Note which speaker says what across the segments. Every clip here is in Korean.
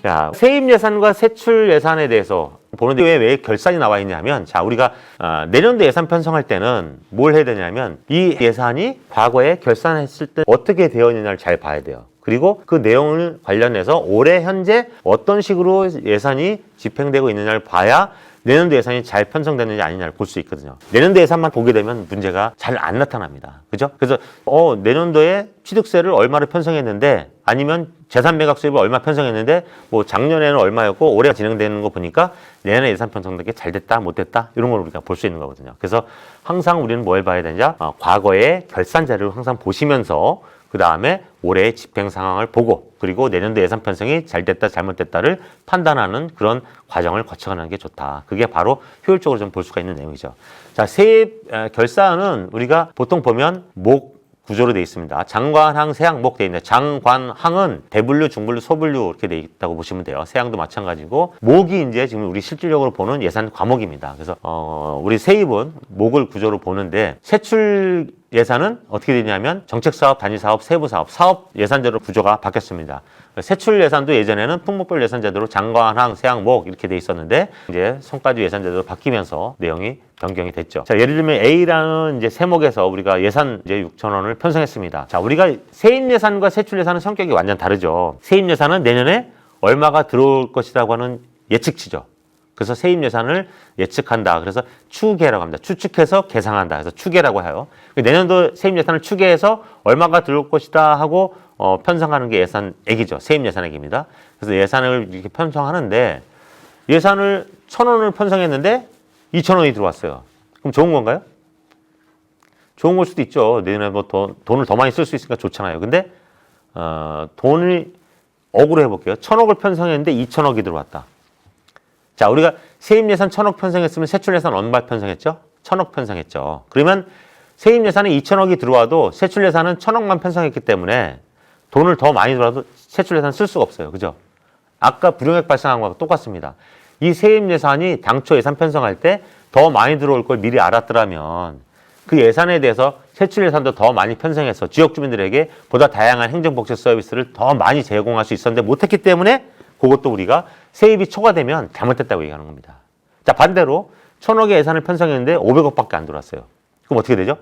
Speaker 1: 자, 세입 예산과 세출 예산에 대해서 보는데 왜 결산이 나와 있냐면, 자, 우리가 내년도 예산 편성할 때는 뭘 해야 되냐면 이 예산이 과거에 결산했을 때 어떻게 되어 있느냐를 잘 봐야 돼요. 그리고 그 내용을 관련해서 올해 현재 어떤 식으로 예산이 집행되고 있느냐를 봐야 내년도 예산이 잘 편성됐는지 아니냐를 볼 수 있거든요. 내년도 예산만 보게 되면 문제가 잘 안 나타납니다. 그죠? 그래서 내년도에 취득세를 얼마를 편성했는데, 아니면 재산 매각 수입을 얼마 편성했는데 뭐 작년에는 얼마였고 올해 진행되는 거 보니까 내년에 예산 편성된 게 잘 됐다 못 됐다 이런 걸 우리가 볼 수 있는 거거든요. 그래서 항상 우리는 뭘 봐야 되냐? 과거의 결산 자료를 항상 보시면서 그 다음에 올해의 집행 상황을 보고, 그리고 내년도 예산 편성이 잘 됐다 잘못됐다를 판단하는 그런 과정을 거쳐가는 게 좋다. 그게 바로 효율적으로 좀 볼 수가 있는 내용이죠. 자, 세입 결산은 우리가 보통 보면 목 구조로 되어 있습니다. 장관항, 세항목 되어 있는데, 장관항은 대분류, 중분류, 소분류 이렇게 되어 있다고 보시면 돼요. 세항도 마찬가지고, 목이 이제 지금 우리 실질적으로 보는 예산 과목입니다. 그래서 우리 세입은 목을 구조로 보는데, 세출 예산은 어떻게 되냐면 정책사업, 단위사업, 세부사업, 사업 예산제로 구조가 바뀌었습니다. 세출 예산도 예전에는 품목별 예산제도로 장관항, 세항목 이렇게 돼 있었는데, 이제 성과주 예산제도로 바뀌면서 내용이 변경이 됐죠. 자, 예를 들면 A라는 이제 세목에서 우리가 예산 이제 6,000원을 편성했습니다. 자, 우리가 세입 예산과 세출 예산은 성격이 완전 다르죠. 세입 예산은 내년에 얼마가 들어올 것이라고 하는 예측치죠. 그래서 세입 예산을 예측한다. 그래서 추계라고 합니다. 추측해서 계상한다. 그래서 추계라고 해요. 내년도 세입 예산을 추계해서 얼마가 들어올 것이다 하고 편성하는 게 예산액이죠. 세입 예산액입니다. 그래서 예산을 이렇게 편성하는데, 예산을 1,000원을 편성했는데 2,000원이 들어왔어요. 그럼 좋은 건가요? 좋은 걸 수도 있죠. 내년에 뭐 돈을 더 많이 쓸 수 있으니까 좋잖아요. 근데 돈을 억으로 해볼게요. 1,000억을 편성했는데 2,000억이 들어왔다. 자, 우리가 세입 예산 1,000억 편성했으면 세출 예산 얼마 편성했죠? 1,000억 편성했죠. 그러면 세입 예산에 2,000억이 들어와도 세출 예산은 1,000억만 편성했기 때문에 돈을 더 많이 들어와도 세출 예산 쓸 수가 없어요. 그죠? 아까 불용액 발생한 거와 똑같습니다. 이 세입 예산이 당초 예산 편성할 때 더 많이 들어올 걸 미리 알았더라면 그 예산에 대해서 세출 예산도 더 많이 편성해서 지역 주민들에게 보다 다양한 행정복지 서비스를 더 많이 제공할 수 있었는데 못했기 때문에 그것도 우리가 세입이 초과되면 잘못됐다고 얘기하는 겁니다. 자, 반대로 1,000억의 예산을 편성했는데 500억밖에 안 들어왔어요. 그럼 어떻게 되죠?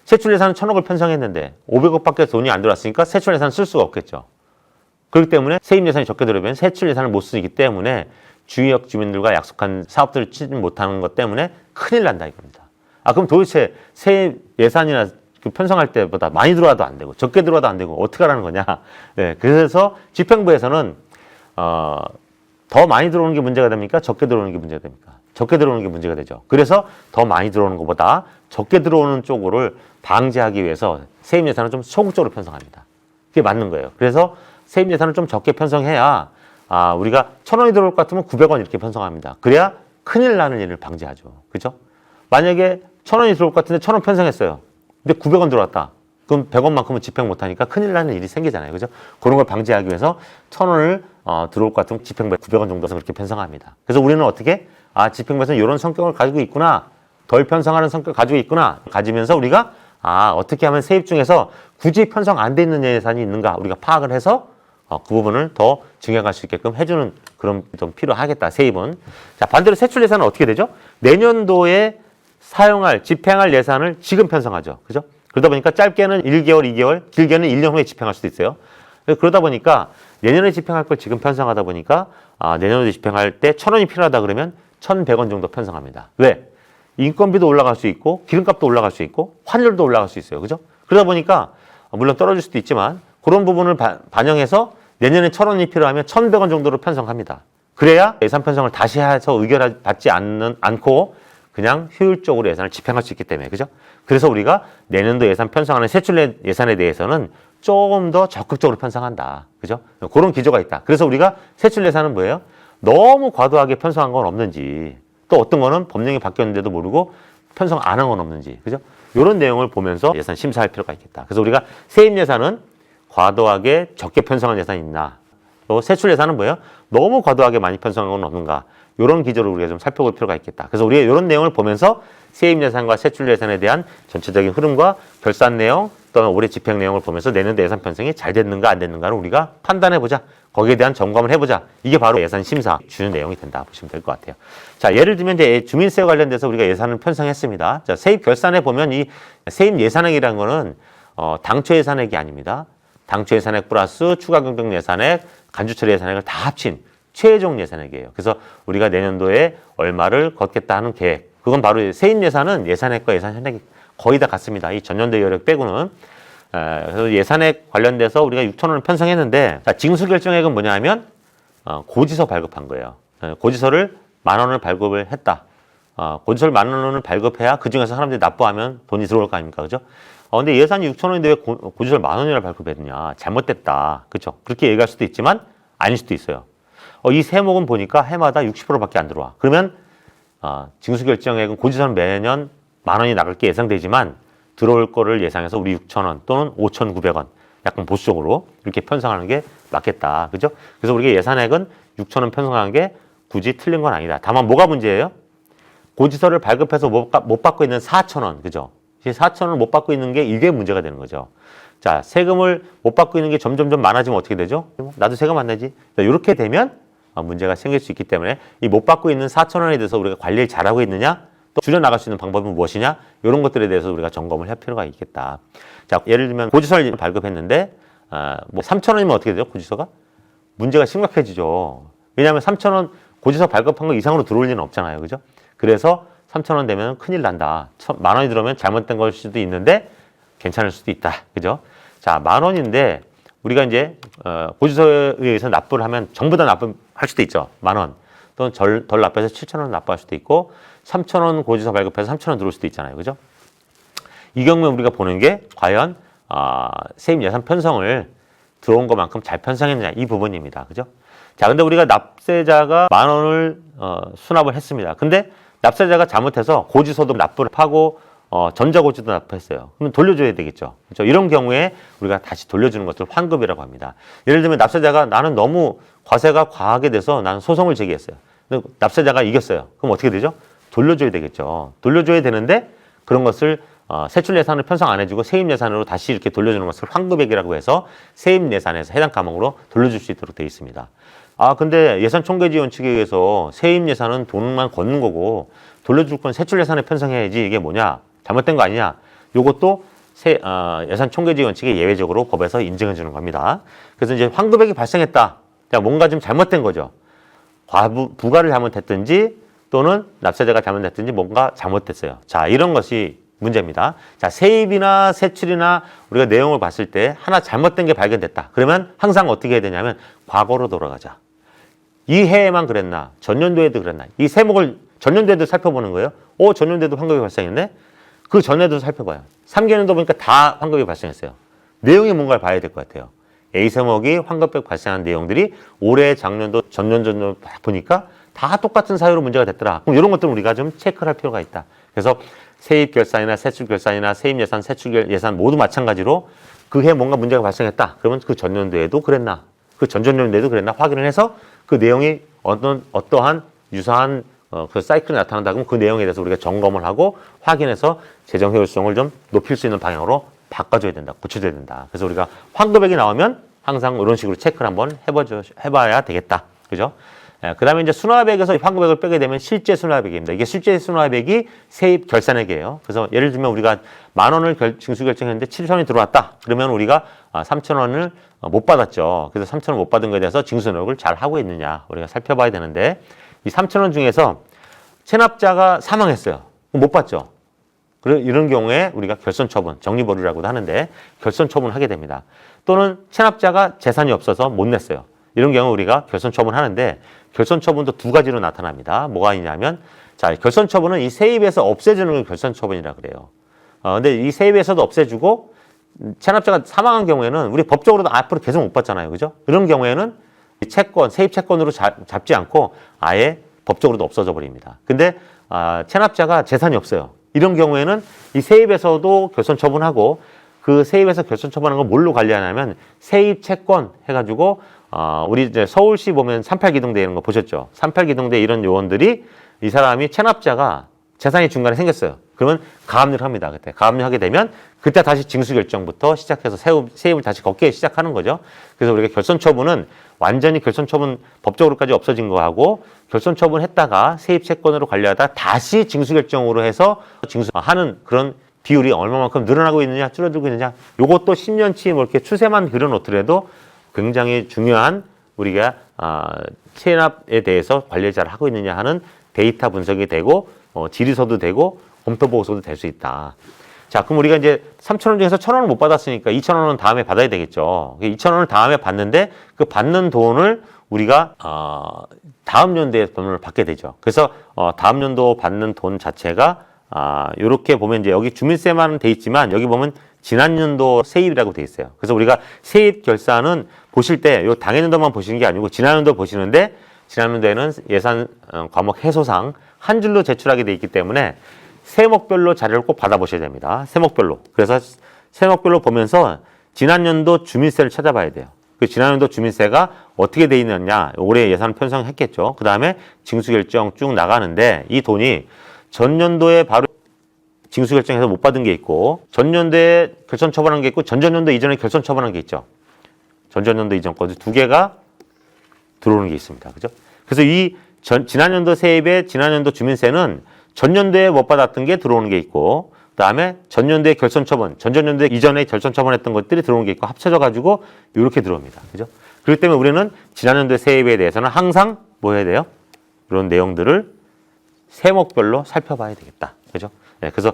Speaker 1: 세출 예산은 1,000억을 편성했는데 500억밖에 돈이 안 들어왔으니까 세출 예산을 쓸 수가 없겠죠. 그렇기 때문에 세입 예산이 적게 들어오면 세출 예산을 못 쓰기 때문에 지역 주민들과 약속한 사업들을 치지 못하는 것 때문에 큰일 난다 이겁니다. 그럼 도대체 세입 예산이나 편성할 때보다 많이 들어와도 안 되고 적게 들어와도 안 되고 어떻게 하라는 거냐. 네, 그래서 집행부에서는 더 많이 들어오는 게 문제가 됩니까? 적게 들어오는 게 문제가 됩니까? 적게 들어오는 게 문제가 되죠. 그래서 더 많이 들어오는 것보다 적게 들어오는 쪽을 방지하기 위해서 세입 예산을 좀 소극적으로 편성합니다. 그게 맞는 거예요. 그래서 세입 예산을 좀 적게 편성해야 우리가 1,000원이 들어올 것 같으면 900원 이렇게 편성합니다. 그래야 큰일 나는 일을 방지하죠. 그죠? 만약에 1,000원이 들어올 것 같은데 1,000원 편성했어요. 근데 900원 들어왔다. 그럼 100원만큼은 집행 못하니까 큰일 나는 일이 생기잖아요. 그죠? 그런 걸 방지하기 위해서 1,000원을 들어올 것 같으면 집행부에 900원 정도에서 그렇게 편성합니다. 그래서 우리는 어떻게? 집행부에서는 이런 성격을 가지고 있구나. 덜 편성하는 성격을 가지고 있구나. 가지면서 우리가 어떻게 하면 세입 중에서 굳이 편성 안 돼 있는 예산이 있는가 우리가 파악을 해서 그 부분을 더 증액할 수 있게끔 해주는 그런 좀 필요하겠다. 세입은. 자, 반대로 세출 예산은 어떻게 되죠? 내년도에 사용할, 집행할 예산을 지금 편성하죠. 그죠? 그러다 보니까 짧게는 1개월, 2개월, 길게는 1년 후에 집행할 수도 있어요. 그러다 보니까 내년에 집행할 걸 지금 편성하다 보니까 내년에 집행할 때 1,000원이 필요하다 그러면 1,100원 정도 편성합니다. 왜? 인건비도 올라갈 수 있고 기름값도 올라갈 수 있고 환율도 올라갈 수 있어요. 그죠? 그러다 보니까 물론 떨어질 수도 있지만 그런 부분을 반영해서 내년에 1,000원이 필요하면 1,100원 정도로 편성합니다. 그래야 예산 편성을 다시 해서 의결 받지 않고 그냥 효율적으로 예산을 집행할 수 있기 때문에. 그죠? 그래서 우리가 내년도 예산 편성하는 세출 예산에 대해서는 조금 더 적극적으로 편성한다. 그죠? 그런 기조가 있다. 그래서 우리가 세출 예산은 뭐예요? 너무 과도하게 편성한 건 없는지, 또 어떤 거는 법령이 바뀌었는데도 모르고 편성 안 한 건 없는지. 그죠? 이런 내용을 보면서 예산 심사할 필요가 있겠다. 그래서 우리가 세입 예산은 과도하게 적게 편성한 예산이 있나, 또 세출 예산은 뭐예요? 너무 과도하게 많이 편성한 건 없는가, 이런 기조를 우리가 좀 살펴볼 필요가 있겠다. 그래서 우리가 이런 내용을 보면서 세입 예산과 세출 예산에 대한 전체적인 흐름과 결산 내용 또는 올해 집행 내용을 보면서 내년도 예산 편성이 잘 됐는가 안 됐는가를 우리가 판단해 보자. 거기에 대한 점검을 해보자. 이게 바로 예산 심사 주는 내용이 된다 보시면 될 것 같아요. 자, 예를 들면 이제 주민세와 관련돼서 우리가 예산을 편성했습니다. 자, 세입 결산에 보면 이 세입 예산액이라는 거는 당초 예산액이 아닙니다. 당초 예산액 플러스 추가 경정 예산액, 간주처리 예산액을 다 합친 최종 예산액이에요. 그래서 우리가 내년도에 얼마를 걷겠다 하는 계획. 그건 바로 세입 예산은 예산액과 예산 현액이 거의 다 같습니다. 이 전년도 여력 빼고는. 그래서 예산액 관련돼서 우리가 6천 원을 편성했는데, 자, 징수 결정액은 뭐냐 하면 고지서 발급한 거예요. 고지서를 10,000원을 발급을 했다. 고지서를 10,000원을 발급해야 그 중에서 사람들이 납부하면 돈이 들어올 거 아닙니까? 그죠? 근데 예산이 6천 원인데 왜 고지서를 10,000원이나 발급했느냐? 잘못됐다. 그렇죠? 그렇게 얘기할 수도 있지만 아닐 수도 있어요. 이 세목은 보니까 해마다 60%밖에 안 들어와. 그러면 징수 결정액은 고지서는 매년 10,000원이 나갈 게 예상되지만 들어올 거를 예상해서 우리 6,000원 또는 5,900원 약간 보수적으로 이렇게 편성하는 게 맞겠다. 그죠? 그래서 우리가 예산액은 6,000원 편성하는 게 굳이 틀린 건 아니다. 다만 뭐가 문제예요? 고지서를 발급해서 못 받고 있는 4,000원. 그죠? 4,000원을 못 받고 있는 게 이게 문제가 되는 거죠. 자, 세금을 못 받고 있는 게 점점점 많아지면 어떻게 되죠? 나도 세금 안 내지. 이렇게 되면 문제가 생길 수 있기 때문에 이 못 받고 있는 4,000원에 대해서 우리가 관리를 잘하고 있느냐? 또 줄여나갈 수 있는 방법은 무엇이냐? 이런 것들에 대해서 우리가 점검을 할 필요가 있겠다. 자, 예를 들면 고지서를 발급했는데 3,000원이면 어떻게 되죠? 고지서가? 문제가 심각해지죠. 왜냐하면 3,000원 고지서 발급한 거 이상으로 들어올 리는 없잖아요. 그죠? 그래서 3,000원 되면 큰일 난다. 10,000원이 들어오면 잘못된 걸 수도 있는데 괜찮을 수도 있다. 그죠? 자, 10,000원인데 우리가 이제 고지서에 의해서 납부를 하면 전부 다 납부할 수도 있죠. 10,000원. 또는 덜 납부해서 7,000원 납부할 수도 있고 3,000원 고지서 발급해서 3,000원 들어올 수도 있잖아요. 그죠? 이 경우에 우리가 보는 게 과연 세입 예산 편성을 들어온 것만큼 잘 편성했느냐 이 부분입니다. 그죠? 자, 근데 우리가 납세자가 10,000원을 수납을 했습니다. 근데 납세자가 잘못해서 고지서도 납부를 하고 전자고지도 납부했어요. 그러면 돌려줘야 되겠죠. 그렇죠? 이런 경우에 우리가 다시 돌려주는 것을 환급이라고 합니다. 예를 들면 납세자가 나는 너무 과세가 과하게 돼서 나는 소송을 제기했어요. 근데 납세자가 이겼어요. 그럼 어떻게 되죠? 돌려줘야 되겠죠. 돌려줘야 되는데 그런 것을 세출 예산을 편성 안 해주고 세입 예산으로 다시 이렇게 돌려주는 것을 환급액이라고 해서 세입 예산에서 해당 과목으로 돌려줄 수 있도록 되어 있습니다. 근데 예산총계지원 측에 의해서 세입 예산은 돈만 걷는 거고 돌려줄 건 세출 예산에 편성해야지 이게 뭐냐? 잘못된 거 아니냐? 요것도 예산총계지원 측에 예외적으로 법에서 인정해 주는 겁니다. 그래서 이제 환급액이 발생했다. 자, 뭔가 좀 잘못된 거죠. 부과를 잘못했든지 또는 납세자가 잘못했든지 뭔가 잘못됐어요. 자, 이런 것이 문제입니다. 자, 세입이나 세출이나 우리가 내용을 봤을 때 하나 잘못된 게 발견됐다. 그러면 항상 어떻게 해야 되냐면 과거로 돌아가자. 이 해에만 그랬나? 전년도에도 그랬나? 이 세목을 전년도에도 살펴보는 거예요. 전년도에도 환급이 발생했네? 그 전에도 살펴봐요. 3개년도 보니까 다 환급이 발생했어요. 내용이 뭔가를 봐야 될 것 같아요. A 세목이 환급액 발생한 내용들이 올해, 작년도, 전년도 보니까 다 똑같은 사유로 문제가 됐더라. 그럼 이런 것들은 우리가 좀 체크를 할 필요가 있다. 그래서 세입 결산이나 세출 결산이나 세입 예산, 세출 예산 모두 마찬가지로 그 해 뭔가 문제가 발생했다. 그러면 그 전년도에도 그랬나? 그 전전년도에도 그랬나? 확인을 해서 그 내용이 어떠한 유사한 그 사이클이 나타난다 그러면 그 내용에 대해서 우리가 점검을 하고 확인해서 재정 효율성을 좀 높일 수 있는 방향으로 바꿔줘야 된다. 고쳐줘야 된다. 그래서 우리가 환급액이 나오면 항상 이런 식으로 체크를 한번 해봐야 되겠다. 그죠? 그 다음에 이제 수납액에서 환급액을 빼게 되면 실제 수납액입니다. 이게 실제 수납액이 세입 결산액이에요. 그래서 예를 들면 우리가 10,000원을 징수 결정했는데 7,000원이 들어왔다. 그러면 우리가 3,000원을 못 받았죠. 그래서 3,000원 못 받은 거에 대해서 징수 노력을 잘 하고 있느냐 우리가 살펴봐야 되는데 이 3,000원 중에서 체납자가 사망했어요. 못 받죠. 이런 경우에 우리가 결손처분, 정리보류라고도 하는데 결손처분을 하게 됩니다. 또는 체납자가 재산이 없어서 못 냈어요. 이런 경우 우리가 결손처분하는데 결손처분도 두 가지로 나타납니다. 뭐가 있냐면 자, 결손처분은 이 세입에서 없애주는 걸 결손처분이라 그래요. 근데 이 세입에서도 없애주고 체납자가 사망한 경우에는 우리 법적으로도 앞으로 계속 못 받잖아요. 그죠? 이런 경우에는 이 채권, 세입 채권으로 잡지 않고 아예 법적으로도 없어져 버립니다. 근데 체납자가 재산이 없어요. 이런 경우에는 이 세입에서도 결손처분하고 그 세입에서 결손처분한 걸 뭘로 관리하냐면 세입 채권 해가지고 우리 이제 서울시 보면 38기동대 이런 거 보셨죠? 38기동대 이런 요원들이 이 사람이 체납자가 재산이 중간에 생겼어요. 그러면 가압류를 합니다. 그때 가압류하게 되면 그때 다시 징수 결정부터 시작해서 세입을 다시 걷게 시작하는 거죠. 그래서 우리가 결손처분은 완전히 결손 처분 법적으로까지 없어진 거하고 결손 처분했다가 세입 채권으로 관리하다 다시 징수 결정으로 해서 징수하는 그런 비율이 얼마만큼 늘어나고 있느냐 줄어들고 있느냐 요것도 10년치 뭐 이렇게 추세만 그려놓더라도 굉장히 중요한 우리가 체납에 대해서 관리를 잘 하고 있느냐 하는 데이터 분석이 되고 질의서도 되고 검토 보고서도 될 수 있다. 자, 그럼 우리가 이제 3,000원 중에서 1,000원을 못 받았으니까 2,000원은 다음에 받아야 되겠죠. 2,000원을 다음에 받는데 그 받는 돈을 우리가 다음 연도에 돈을 받게 되죠. 그래서 다음 연도 받는 돈 자체가 이렇게 보면 이제 여기 주민세만 돼 있지만 여기 보면 지난 연도 세입이라고 돼 있어요. 그래서 우리가 세입 결산은 보실 때 요 당해 연도만 보시는 게 아니고 지난 연도 보시는데 지난 연도에는 예산 과목 해소상 한 줄로 제출하게 돼 있기 때문에 세목별로 자료를 꼭 받아보셔야 됩니다. 세목별로. 그래서 세목별로 보면서 지난 연도 주민세를 찾아봐야 돼요. 그 지난 연도 주민세가 어떻게 돼 있느냐. 올해 예산 편성했겠죠. 그 다음에 징수결정 쭉 나가는데 이 돈이 전년도에 바로 징수결정해서 못 받은 게 있고 전년도에 결손 처분한 게 있고 전전년도 이전에 결손 처분한 게 있죠. 전전년도 이전 거지 두 개가 들어오는 게 있습니다. 그죠? 그래서 이 지난 연도 세입의 지난 연도 주민세는 전년도에 못 받았던 게 들어오는 게 있고 그다음에 전년도에 결손 처분, 전전년도에 이전에 결손 처분했던 것들이 들어오는 게 있고 합쳐져 가지고 이렇게 들어옵니다. 그죠? 그렇기 때문에 우리는 지난 연도 세입에 대해서는 항상 뭐 해야 돼요? 이런 내용들을 세목별로 살펴봐야 되겠다. 그죠? 네, 그래서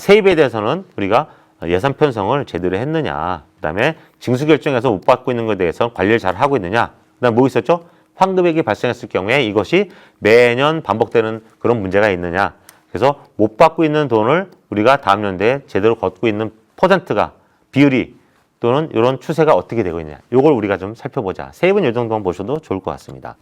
Speaker 1: 세입에 대해서는 우리가 예산 편성을 제대로 했느냐, 그다음에 징수 결정에서 못 받고 있는 것에 대해서 관리를 잘 하고 있느냐, 그다음 뭐 있었죠? 환급액이 발생했을 경우에 이것이 매년 반복되는 그런 문제가 있느냐. 그래서 못 받고 있는 돈을 우리가 다음 연도에 제대로 걷고 있는 퍼센트가 비율이 또는 이런 추세가 어떻게 되고 있느냐. 이걸 우리가 좀 살펴보자. 세입은 이 정도만 보셔도 좋을 것 같습니다.